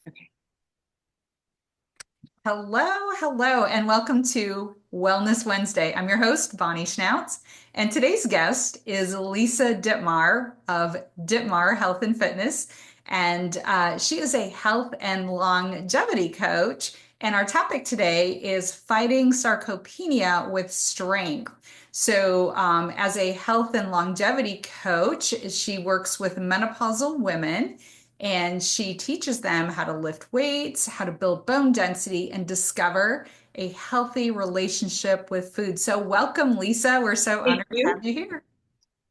Okay. Hello, hello, and welcome to Wellness Wednesday. I'm your host, Bonnie Schnautz, and today's guest is Lisa Dittmar of Dittmar Health and Fitness, and she is a health and longevity coach. And our topic today is fighting sarcopenia with strength. So, as a health and longevity coach, she works with menopausal women and she teaches them how to lift weights, how to build bone density, and discover a healthy relationship with food. So, welcome, Lisa. We're so Thank honored to you. have you here.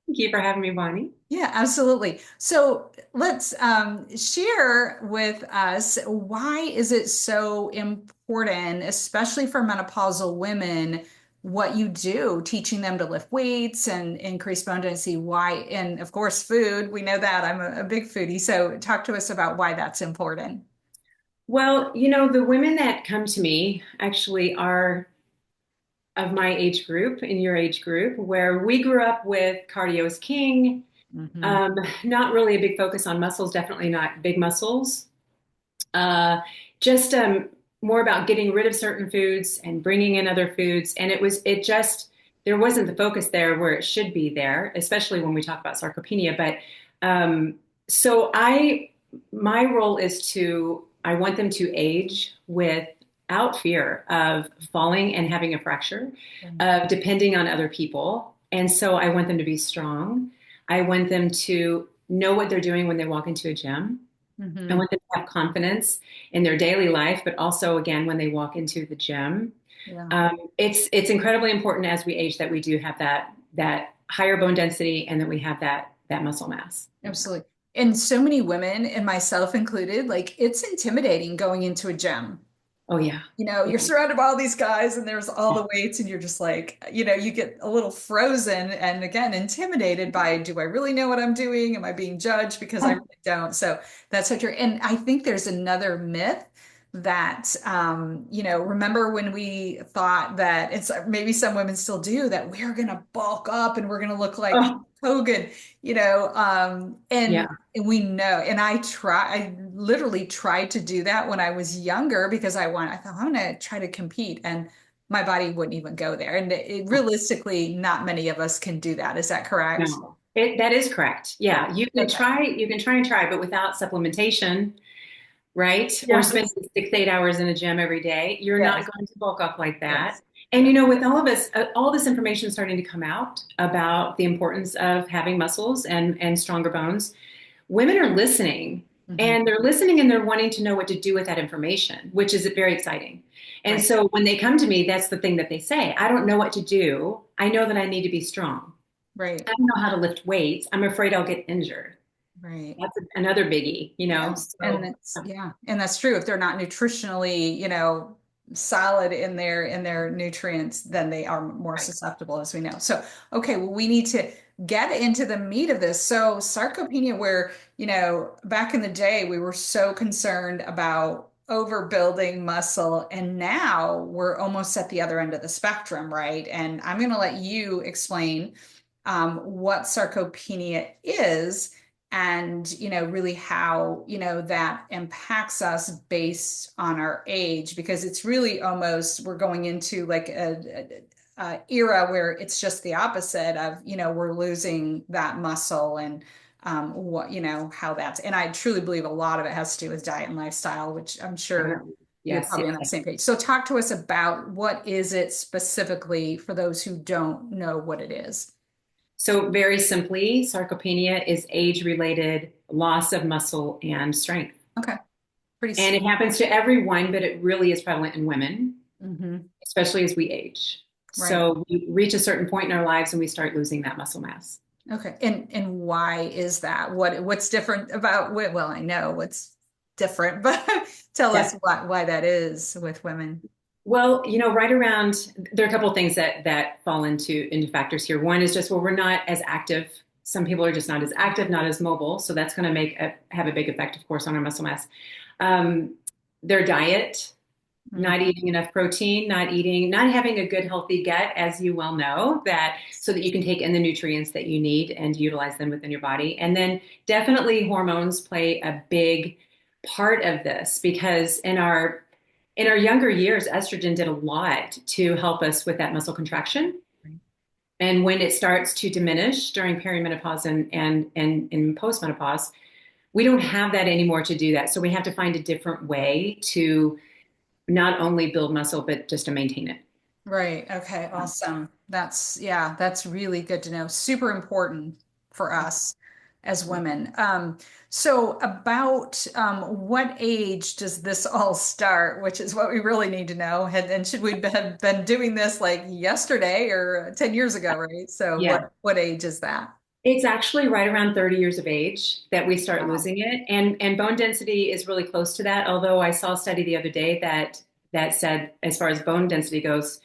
Thank you for having me, Bonnie. Yeah, absolutely. So let's share with us, why is it so important, especially for menopausal women, what you do, teaching them to lift weights and increase bone density? Why? And of course, food. We know that. I'm a big foodie. So talk to us about why that's important. Well, the women that come to me actually are of my age group, in your age group, where we grew up with cardio is king. Hmm. Um, Not really a big focus on muscles, definitely not big muscles. Uh, just more about getting rid of certain foods and bringing in other foods. And there wasn't the focus there where it should be there, especially when we talk about sarcopenia. But um, so my role is I want them to age without fear of falling and having a fracture, of depending on other people. And so I want them to be strong. I want them to know what they're doing when they walk into a gym. I Hmm. want them to have confidence in their daily life, but also again when they walk into the gym. Yeah. It's incredibly important as we age that we do have that higher bone density and that we have that muscle mass. Absolutely. And so many women, and myself included, like it's intimidating going into a gym. Oh yeah, You're yeah, surrounded by all these guys and there's all the weights and you're just like, you get a little frozen and again, intimidated by, do I really know what I'm doing? Am I being judged? Because I really don't. So that's so true. And I think there's another myth that, remember when we thought that it's maybe some women still do that we're going to bulk up and we're going to look like oh Hogan, yeah, and we know, and I literally tried to do that when I was younger because I thought I'm going to try to compete and my body wouldn't even go there. And realistically, not many of us can do that. Is that correct? no, that is correct. Yeah. Yeah, Okay. you can try and try, but without supplementation, right? Or spending Yes. 6, 8 hours in a gym every day, you're not Yes. going to bulk up like that. Yes. And Yeah. with all of us, all this information starting to come out about the importance of having muscles and stronger bones, women are listening Hmm. and they're listening and they're wanting to know what to do with that information, which is very exciting. And Right. so when they come to me, that's the thing that they say. I don't know what to do. I know that I need to be strong. Right. I don't know how to lift weights. I'm afraid I'll get injured. Right. That's another biggie. Yes, and it's yeah, and that's true. If they're not nutritionally, solid in their nutrients, then they are more Right. susceptible, as we know. So, okay, well, we need to get into the meat of this. So, sarcopenia, where, back in the day, we were so concerned about overbuilding muscle, and now we're almost at the other end of the spectrum, right? And I'm going to let you explain what sarcopenia is and really how that impacts us based on our age, because it's really almost we're going into like a era where it's just the opposite of we're losing that muscle and what how that's, and I truly believe a lot of it has to do with diet and lifestyle, which I'm sure Definitely. you're Yes, probably on that yes. same page. So talk to us about what is it specifically for those who don't know what it is. So very simply, sarcopenia is age-related loss of muscle and strength. Okay, pretty. And it happens to everyone, but it really is prevalent in women, Mm-hmm. especially as we age. Right. So we reach a certain point in our lives and we start losing that muscle mass. Okay. And why is that? What's different about well, I know what's different, but tell Yeah. us why that is with women. Well, right around there are a couple of things that fall into factors here. One is just, well, we're not as active. Some people are just not as active, not as mobile. So that's going to have a big effect, of course, on our muscle mass. Um, their diet, Mm. not eating enough protein, not having a good healthy gut, as you well know, that so that you can take in the nutrients that you need and utilize them within your body. And then definitely hormones play a big part of this because in our younger years, estrogen did a lot to help us with that muscle contraction. And when it starts to diminish during perimenopause and in postmenopause, we don't have that anymore to do that. So we have to find a different way to not only build muscle, but just to maintain it. Right. Okay. Awesome. Yeah, that's really good to know. Super important for us as women. So about what age does this all start, which is what we really need to know. And should we have been doing this like yesterday or 10 years ago, right? So Yeah. what age is that? It's actually right around 30 years of age that we start Wow. losing it. And bone density is really close to that. Although I saw a study the other day that said, as far as bone density goes,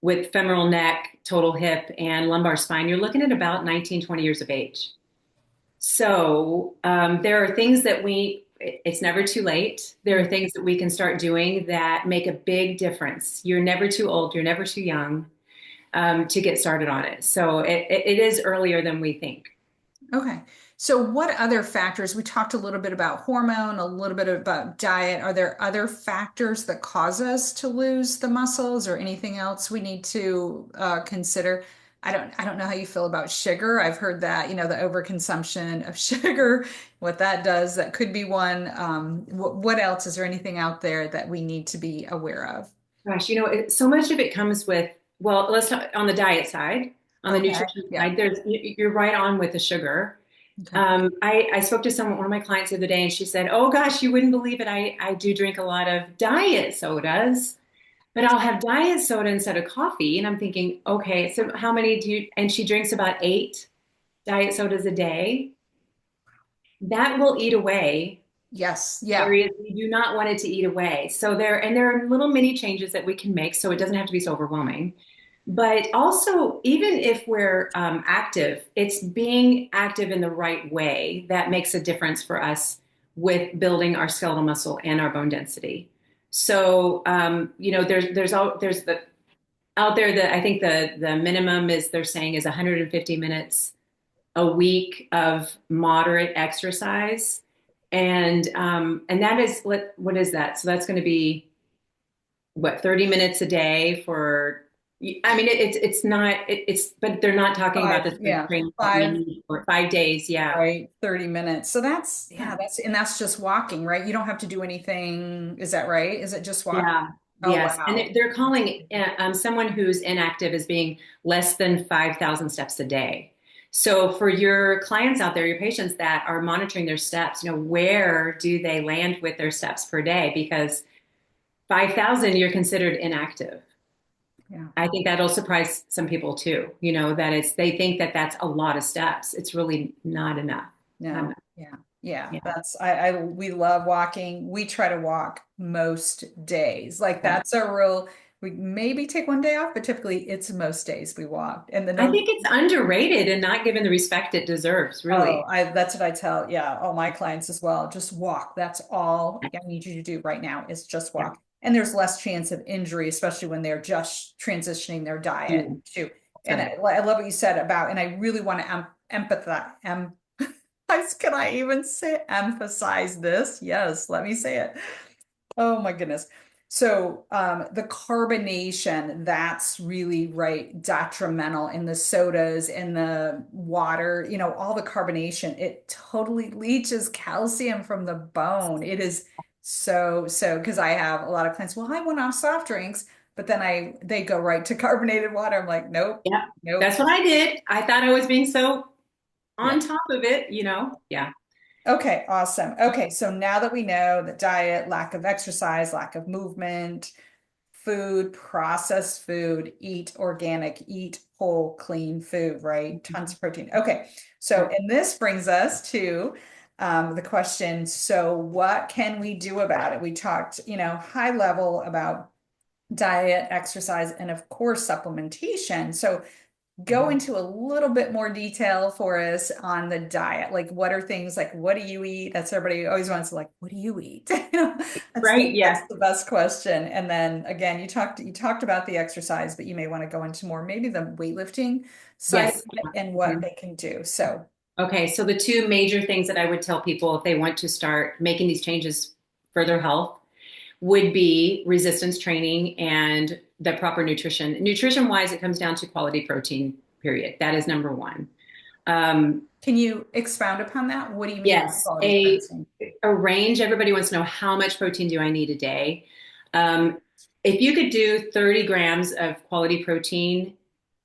with femoral neck, total hip, and lumbar spine, you're looking at about 19, 20 years of age. So there are things that it's never too late. There are things that we can start doing that make a big difference. You're never too old, you're never too young to get started on it. So it is earlier than we think. Okay. So what other factors? We talked a little bit about hormone, a little bit about diet. Are there other factors that cause us to lose the muscles or anything else we need to consider? I don't know how you feel about sugar. I've heard that, the overconsumption of sugar, what that does, that could be one. What else? Is there anything out there that we need to be aware of? Gosh, so much of it comes with, well, let's talk on the diet side, on the Okay. nutrition Yeah. side, you're right on with the sugar. Okay. I spoke to one of my clients the other day and she said, oh gosh, you wouldn't believe it. I do drink a lot of diet sodas, but I'll have diet soda instead of coffee. And I'm thinking, okay, so how many do you, and she drinks about 8 diet sodas a day. That will eat away Yes. Yeah. areas we do not want it to eat away. So there are little mini changes that we can make so it doesn't have to be so overwhelming. But also, even if we're active, it's being active in the right way that makes a difference for us with building our skeletal muscle and our bone density. So, there's the out there that I think the minimum is they're saying is 150 minutes a week of moderate exercise, and that is what is that? So that's going to be what 30 minutes a day for. I mean, it's not it's but they're not talking about the strength Yeah. training that we Five. need for 5 days. Yeah, Right, 30 minutes. So yeah, that's just walking, right? You don't have to do anything. Is that right? Is it just walk? yeah. Oh, Yes, and wow. they're calling someone who's inactive as being less than 5,000 steps a day. So for your clients out there, your patients that are monitoring their steps, where do they land with their steps per day? Because 5,000, you're considered inactive. Yeah. I think that'll surprise some people too, that they think that that's a lot of steps. It's really not enough. Not No. enough. Yeah. Yeah. Yeah. We love walking. We try to walk most days. Like Yeah. that's a real, we maybe take one day off, but typically it's most days we walk. And the I no, think it's underrated and not given the respect it deserves, oh, really. that's what I tell, yeah, all my clients as well. Just walk. That's all I need you to do right now is just Yeah. walk. And there's less chance of injury, especially when they're just transitioning their diet Mm, too. that's And right. I love what you said about, and I really want to empathize. Can I even say emphasize this? Yes, let me say it. Oh my goodness. So the carbonation, that's really right, detrimental in the sodas and the water, all the carbonation, it totally leaches calcium from the bone. It is so, because I have a lot of clients, well, I went off soft drinks, but then they go right to carbonated water. I'm like, nope, Yeah. nope. That's what I did. I thought I was being so Yeah. on top of it. Yeah. Okay, awesome. Okay, so now that we know that diet, lack of exercise, lack of movement, food, processed food, eat organic, eat whole, clean food, right? Tons of protein. Okay, so Yeah. and this brings us to the question, so what can we do about it? We talked, high level about diet, exercise, and of course, supplementation. So go into a little bit more detail for us on the diet. Like, what are things like, what do you eat? That's everybody always wants to like, what do you eat? Right. That's Yeah. the best question. And then again, you talked about the exercise, but you may want to go into more maybe the weightlifting side of Yes. it and what Mhm. they can do. So, Okay, so the two major things that I would tell people if they want to start making these changes for their health would be resistance training and the proper nutrition. Nutrition wise, it comes down to quality protein, period. That is number one. Um, Can you expound upon that? What do you mean by yes, quality protein? a range. Everybody wants to know how much protein do I need a day. Um, if you could do 30 grams of quality protein,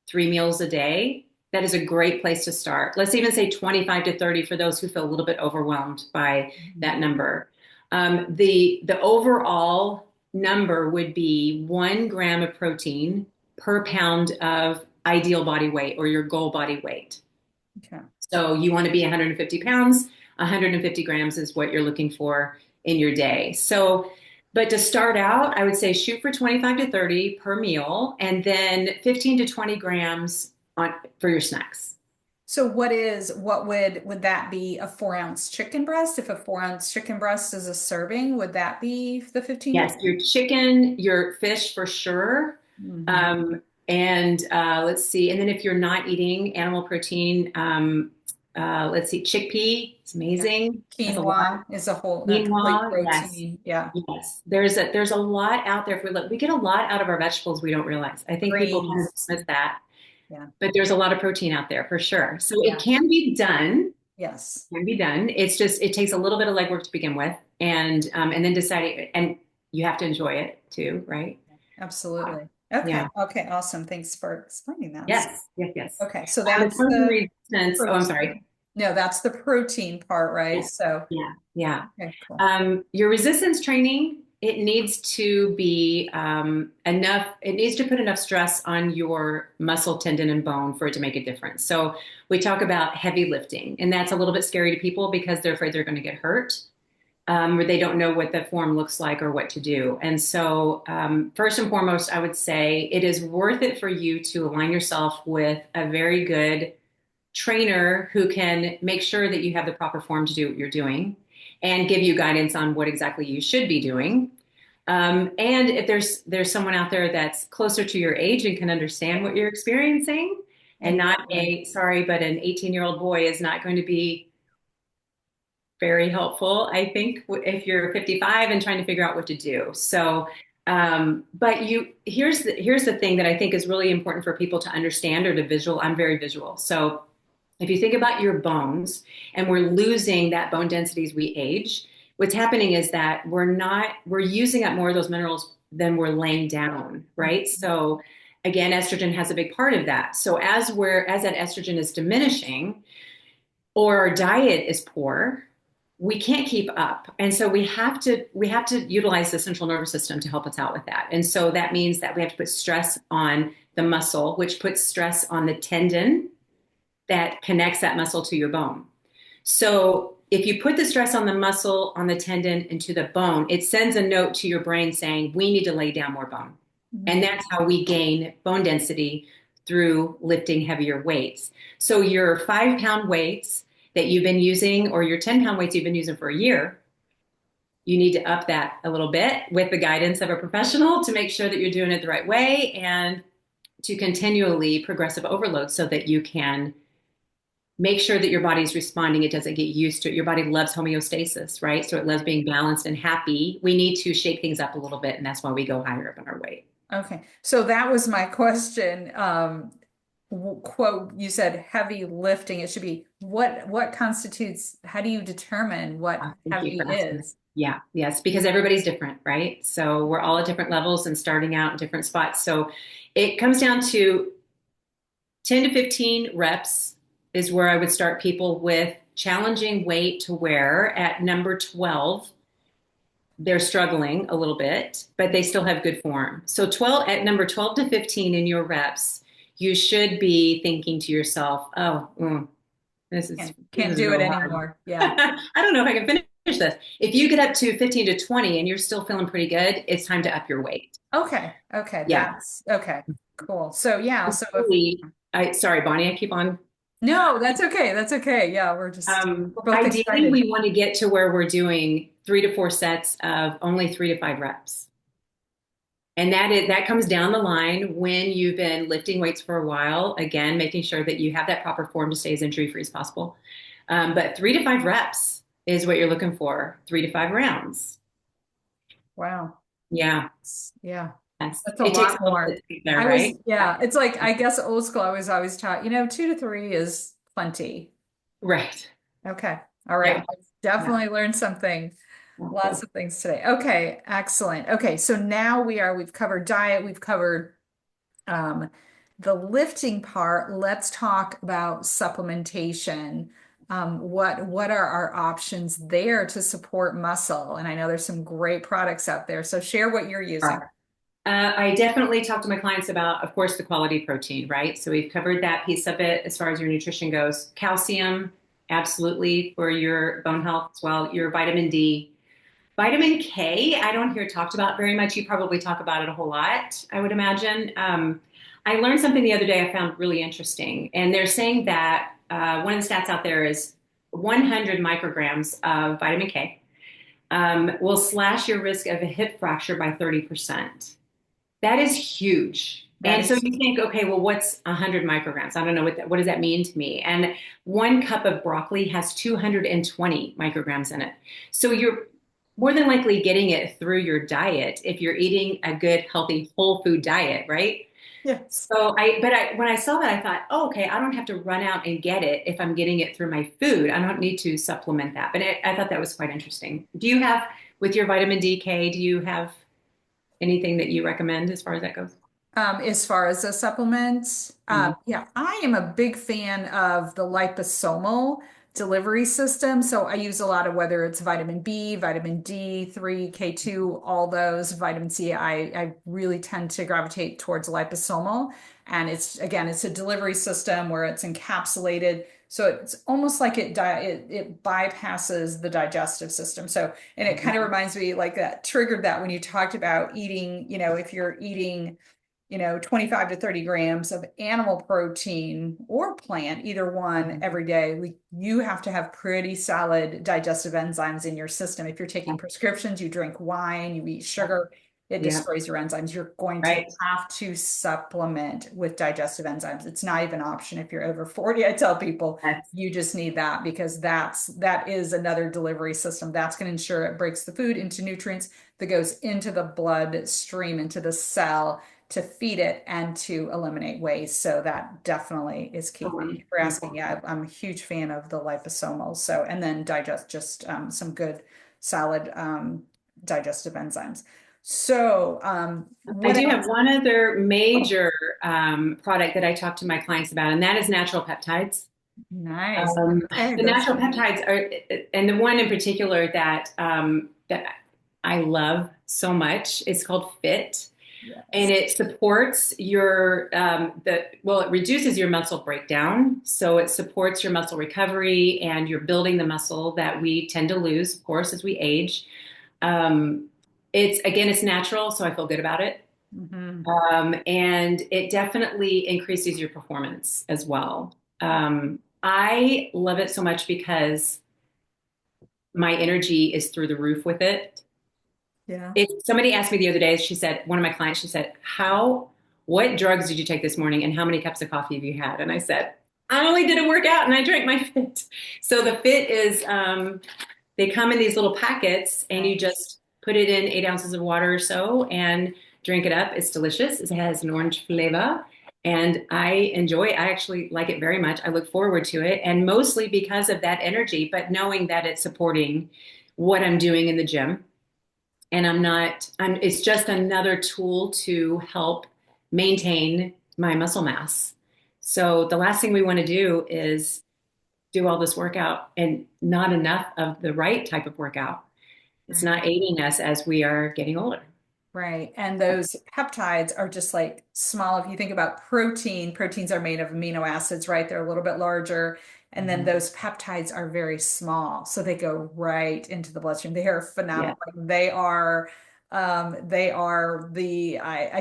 3 meals a day, that is a great place to start. Let's even say 25 to 30 for those who feel a little bit overwhelmed by Mhm. that number. The overall number would be 1 gram of protein per pound of ideal body weight or your goal body weight. Okay. So you want to be 150 pounds, 150 grams is what you're looking for in your day. So, but to start out, I would say shoot for 25 to 30 per meal and then 15 to 20 grams for your snacks. So what would that be a 4 ounce chicken breast? If a 4 ounce chicken breast is a serving, would that be the 15 to Yes, 20? your chicken, your fish for sure. Mhm. Um, and let's see. And then if you're not eating animal protein, let's see, chickpea, it's Yeah. amazing. That's a lot. Quinoa is a whole a complete Quinoa, yes. protein. Yeah. Yes. There's a lot out there if we look. We get a lot out of our vegetables we don't realize. I think people kind of Greens. dismiss that, Yeah. but there's a lot of protein out there for sure. So it Yeah. can be done. Yes. Can be done. It's just it takes a little bit of legwork to begin with, and then deciding, and you have to enjoy it too, right? Absolutely. Okay. Yeah. Okay. Awesome. Thanks for explaining that. Yes. Yes. Yes. Okay. So The that's protein the resistance. Oh, I'm sorry. protein. No, that's the protein part, right? Yeah. So, Yeah. Yeah. okay, cool. Your resistance training, it needs to be enough, it needs to put enough stress on your muscle, tendon, and bone for it to make a difference. So we talk about heavy lifting, and that's a little bit scary to people because they're afraid they're going to get hurt. Or they don't know what the form looks like or what to do. And so, first and foremost, I would say it is worth it for you to align yourself with a very good trainer who can make sure that you have the proper form to do what you're doing and give you guidance on what exactly you should be doing. And if there's someone out there that's closer to your age and can understand what you're experiencing, and not Exactly. sorry, but an 18-year-old boy is not going to be very helpful, I think, if you're 55 and trying to figure out what to do. So, but here's the thing that I think is really important for people to understand or to visual. I'm very visual. So if you think about your bones and we're losing that bone density as we age, what's happening is that we're using up more of those minerals than we're laying down, right? So again, estrogen has a big part of that. So as that estrogen is diminishing or our diet is poor, we can't keep up. And so we have to utilize the central nervous system to help us out with that. And so that means that we have to put stress on the muscle, which puts stress on the tendon that connects that muscle to your bone. So if you put the stress on the muscle, on the tendon, and to the bone, it sends a note to your brain saying, we need to lay down more bone. And Mhm. that's how we gain bone density through lifting heavier weights. So your 5 pound weights that you've been using, or your 10 pound weights you've been using for a year, you need to up that a little bit with the guidance of a professional to make sure that you're doing it the right way and to continually progressive overload so that you can make sure that your body's responding. It doesn't get used to it. Your body loves homeostasis, right? So it loves being balanced and happy. We need to shake things up a little bit, and that's why we go higher up in our weight. Okay. So that was my question. Quote, you said heavy lifting. It should be what constitutes, how do you determine what Thank you heavy for asking. is? Yeah, yes, because everybody's different, right? So we're all at different levels and starting out in different spots. So it comes down to 10 to 15 reps is where I would start people with challenging weight to wear at number 12. They're struggling a little bit, but they still have good form. So 12 at number 12 to 15 in your reps, you should be thinking to yourself, "Oh, this is this Can't is do it real hard. anymore. Yeah. I don't know if I can finish this." If you get up to 15 to 20 and you're still feeling pretty good, it's time to up your weight. Okay. Okay. Yeah. That's okay. Cool. So yeah, so if Ideally, sorry, Bonnie, I keep on. no, that's okay. That's okay. Yeah, we're both Ideally, excited. we want to get to where we're doing 3 to 4 sets of only 3 to 5 reps. And that comes down the line when you've been lifting weights for a while, again, making sure that you have that proper form to stay as injury free as possible. But 3 to 5 reps is what you're looking for, 3 to 5 rounds. Wow. Yeah, Yeah. yes. That's a It takes a lot little bit more. to get there, right? Yeah, it's like, I guess old school, I was always taught, 2 to 3 is plenty. Right. Okay. All right. Yeah. I've Yeah. definitely learned something, Yeah, lots good. of things today. Okay. Excellent. Okay. So now we've covered diet, we've covered um, the lifting part. Let's talk about supplementation. What are our options there to support muscle? And I know there's some great products out there. So share what you're using. I definitely talk to my clients about, of course, the quality protein, right? So we've covered that piece of it as far as your nutrition goes. Calcium, absolutely, for your bone health as well. Your vitamin D. Vitamin K, I don't hear talked about very much. You probably talk about it a whole lot, I would imagine. I learned something the other day I found really interesting. And they're saying that one of the stats out there is 100 micrograms of vitamin K will slash your risk of a hip fracture by 30%. That is huge. That And so is, you think, okay, well, what's 100 micrograms? I don't know what does that mean to me? And 1 cup of broccoli has 220 micrograms in it. So you're more than likely getting it through your diet if you're eating a good, healthy, whole food diet, right? yes. So when I saw that, I thought, oh, okay, I don't have to run out and get it if I'm getting it through my food. I don't need to supplement that. But I thought that was quite interesting. Do you have, with your vitamin D, K, do you have anything that you recommend as far as that goes? As far as the supplements, Mhm. yeah, I am a big fan of the liposomal delivery system. So I use a lot of whether it's vitamin B, vitamin D3, K2, all those, vitamin C. I really tend to gravitate towards liposomal. And it's a delivery system where it's encapsulated. So it's almost like it bypasses the digestive system. So, and it kind of reminds me like that triggered that when you talked about eating, if you're eating 25 to 30 grams of animal protein or plant, either one every day, you have to have pretty solid digestive enzymes in your system. If you're taking prescriptions, you drink wine, you eat sugar, it Yeah, destroys your enzymes. You're going to right. have to supplement with digestive enzymes. It's not even an option if you're over 40. I tell people That's you just need that because that is another delivery system. That's going to ensure it breaks the food into nutrients that goes into the bloodstream, into the cell to feed it and to eliminate waste. So that definitely is key. Thank you for asking. Yeah, I'm a huge fan of the liposomals. So, and then digest just some good solid digestive enzymes. So, I what do have else? one other Oh, major product that I talk to my clients about, and that is natural peptides. nice. Um, Okay, the that's natural peptides are, and the one in particular that I love so much is called Fit, and yes. it supports your it reduces your muscle breakdown, so it supports your muscle recovery, and you're building the muscle that we tend to lose, of course, as we age. Um, it's natural, so I feel good about it. Hmm. And it definitely increases your performance as well. I love it so much because my energy is through the roof with it. Yeah. If somebody asked me the other day, she said, one of my clients, she said, what drugs did you take this morning and how many cups of coffee have you had? And I said, I only did a workout and I drank my Fit. So the Fit is, they come in these little packets and you Nice. just put it in 8 ounces of water or so and drink it up. It's delicious. It has an orange flavor and I enjoy it. I actually like it very much. I look forward to it and mostly because of that energy, but knowing that it's supporting what I'm doing in the gym. And it's just another tool to help maintain my muscle mass. So the last thing we want to do is do all this workout and not enough of the right type of workout. It's Right. not aiding us as we are getting older. Right. And those peptides are just like small. If you think about proteins are made of amino acids, right? They're a little bit larger. And then Mhm. those peptides are very small. So they go right into the bloodstream. They are Yeah. phenomenal. Like, they are I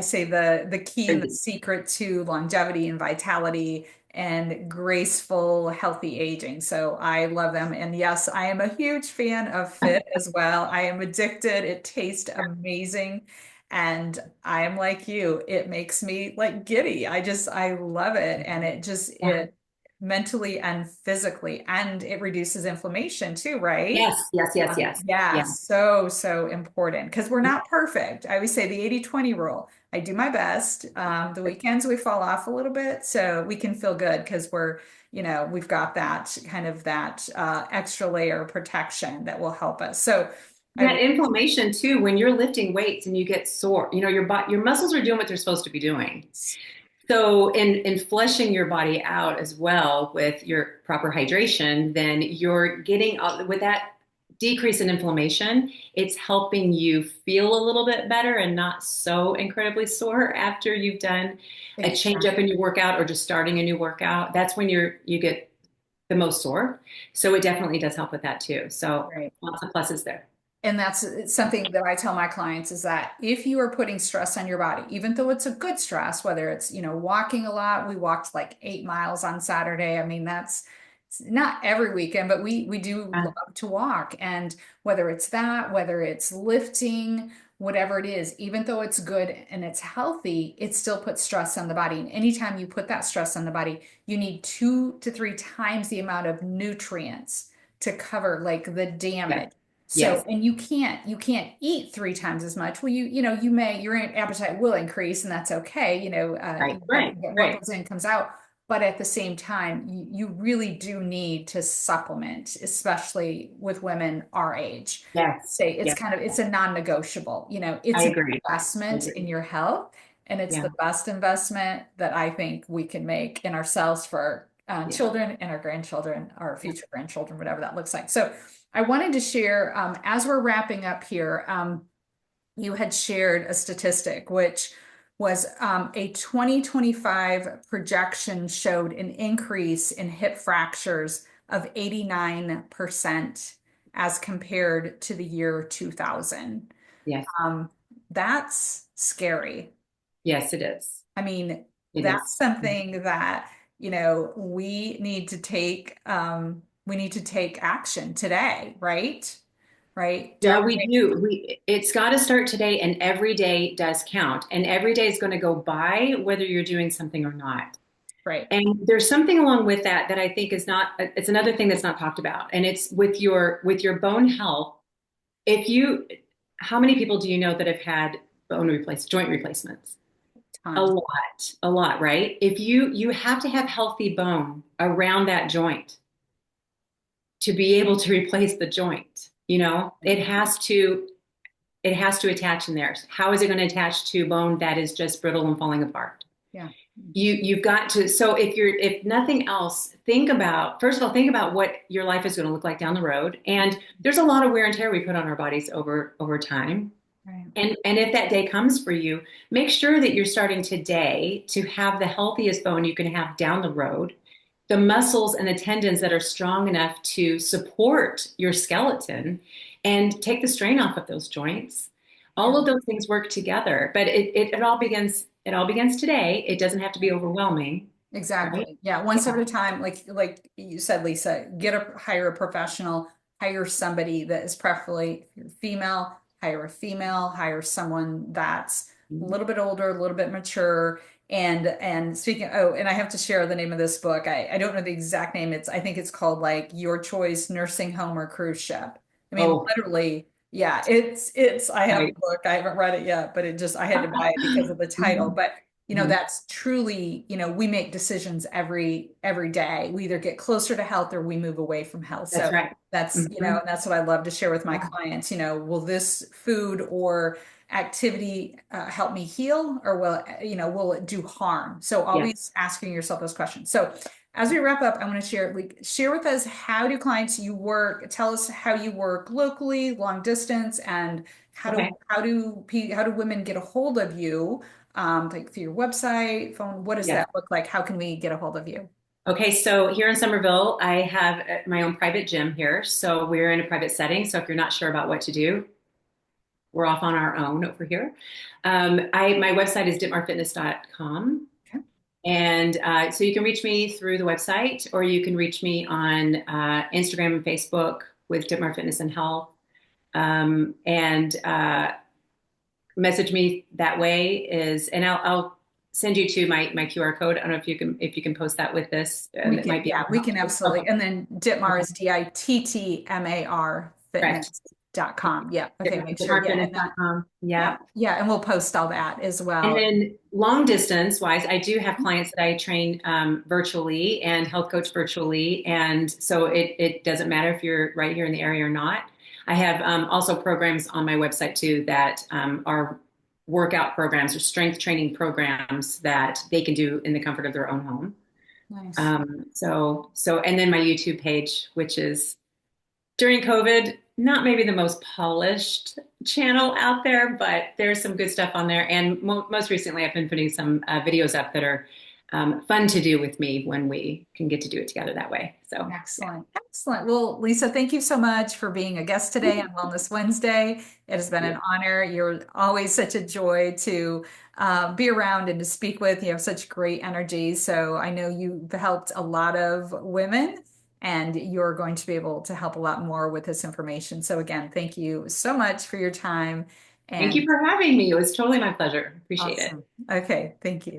say the key and the secret to longevity and vitality and graceful, healthy aging. So I love them. And yes, I am a huge fan of Fit as well. I am addicted. It tastes amazing. And I am like you, it makes me like giddy. I love it. And it just, Yeah. mentally and physically, and it reduces inflammation too, right? Yes, yes, yes, yes. Yeah, Yeah. so, so important because we're not perfect. I always say the 80-20 rule. I do my best. The weekends we fall off a little bit so we can feel good because we've got that kind of that extra layer of protection that will help us. So I That inflammation too, when you're lifting weights and you get sore, your muscles are doing what they're supposed to be doing. So in flushing your body out as well with your proper hydration, then you're getting with that decrease in inflammation, it's helping you feel a little bit better and not so incredibly sore after you've done a change up in your workout or just starting a new workout. That's when you get the most sore. So it definitely does help with that too. So Right. lots of pluses there. And that's something that I tell my clients is that if you are putting stress on your body, even though it's a good stress, whether it's, walking a lot, we walked like 8 miles on Saturday. I mean, that's it's not every weekend, but we do Uh, love to walk. And whether it's that, whether it's lifting, whatever it is, even though it's good and it's healthy, it still puts stress on the body. And anytime you put that stress on the body, you need 2 to 3 times the amount of nutrients to cover like the yes, damage. So, yes, and you can't eat 3 times as much. Well, your appetite will increase, and that's okay. right, What right, what right. goes in comes out. But at the same time, you really do need to supplement, especially with women our age. Yes, Say yes, it's a non-negotiable. I It's an agree. I investment in agree. your health, and it's Yeah, the best investment that I think we can make in ourselves for our yeah, children and our grandchildren, our yeah. future grandchildren, whatever that looks like. So I wanted to share, as we're wrapping up here, you had shared a statistic, which was a 2025 projection showed an increase in hip fractures of 89% as compared to the year 2000. Yes, Um, that's scary. yes, it is. I mean, It that's is. something that, we need to take action today, right? Right? Yeah, Don't we do. It's got to start today, and every day does count. And every day is going to go by whether you're doing something or not. right. And there's something along with that that I think is not, it's another thing that's not talked about. And it's with your bone health. If you, how many people do you know that have had joint replacements? Tons. A lot, right? If you have to have healthy bone around that joint to be able to replace the joint. It has to attach in there. How is it going to attach to bone that is just brittle and falling apart? Yeah. You've got to, so if nothing else, first of all, think about what your life is going to look like down the road. And there's a lot of wear and tear we put on our bodies over time. Right. And if that day comes for you, make sure that you're starting today to have the healthiest bone you can have down the road, the muscles and the tendons that are strong enough to support your skeleton and take the strain off of those joints. Yeah. All of those things work together, but it all begins today. It doesn't have to be overwhelming, right? Exactly. Yeah. One step at a time, like you said, Lisa, hire a professional, hire somebody that is preferably if you're female, hire someone that's a Yeah. little bit older, a little bit mature. And speaking, oh, and I have to share the name of this book. I don't know the exact name. I think it's called like Your Choice Nursing Home or Cruise Ship. I mean, Oh, literally, yeah, I have the right. book. I haven't read it yet, but I had to buy it because of the title. Mhm. But Mhm. that's truly, we make decisions every day. We either get closer to health or we move away from health. That's So right. and Mhm. that's what I love to share with my Yeah. clients. Will this food or activity help me heal, or will it do harm? So Yes. always asking yourself those questions. So as we wrap up, I want to share with us, how do clients you work? Tell us how you work locally, long distance, and Okay. how do women get a hold of you? Like through your website, phone, what does Yes. that look like? How can we get a hold of you? Okay, so here in Somerville, I have my own private gym here. So we're in a private setting. So if you're not sure about what to do, we're off on our own over here. My website is ditmarfitness.com. Okay. And so you can reach me through the website, or you can reach me on Instagram and Facebook with Ditmar Fitness and Health. And message me that way and I'll send you to my QR code. I don't know if you can post that with this. We That can, might be yeah, able to we help can you. absolutely. Okay. And then Dittmar Okay. is Dittmar Correct. fitness.com. Yeah. Okay. Make sure. Yeah. And then, DitmarFitness.com. yeah. Yeah. Yeah. And we'll post all that as And well. then long distance wise, I do have clients that I train virtually and health coach virtually. And so it doesn't matter if you're right here in the area or not. I have also programs on my website too that are workout programs or strength training programs that they can do in the comfort of their own home. Nice. And then my YouTube page, which is during COVID, not maybe the most polished channel out there, but there's some good stuff on there. And most recently, I've been putting some videos up that are fun to do with me when we can get to do it together that way. So, Excellent. Excellent. Well, Lisa, thank you so much for being a guest today on Wellness Wednesday. It has been yeah. an honor. You're always such a joy to be around and to speak with. You have such great energy. So I know you've helped a lot of women and you're going to be able to help a lot more with this information. So again, thank you so much for your time Thank you and for having me. It was totally my pleasure. Appreciate it. awesome. Okay. Thank you.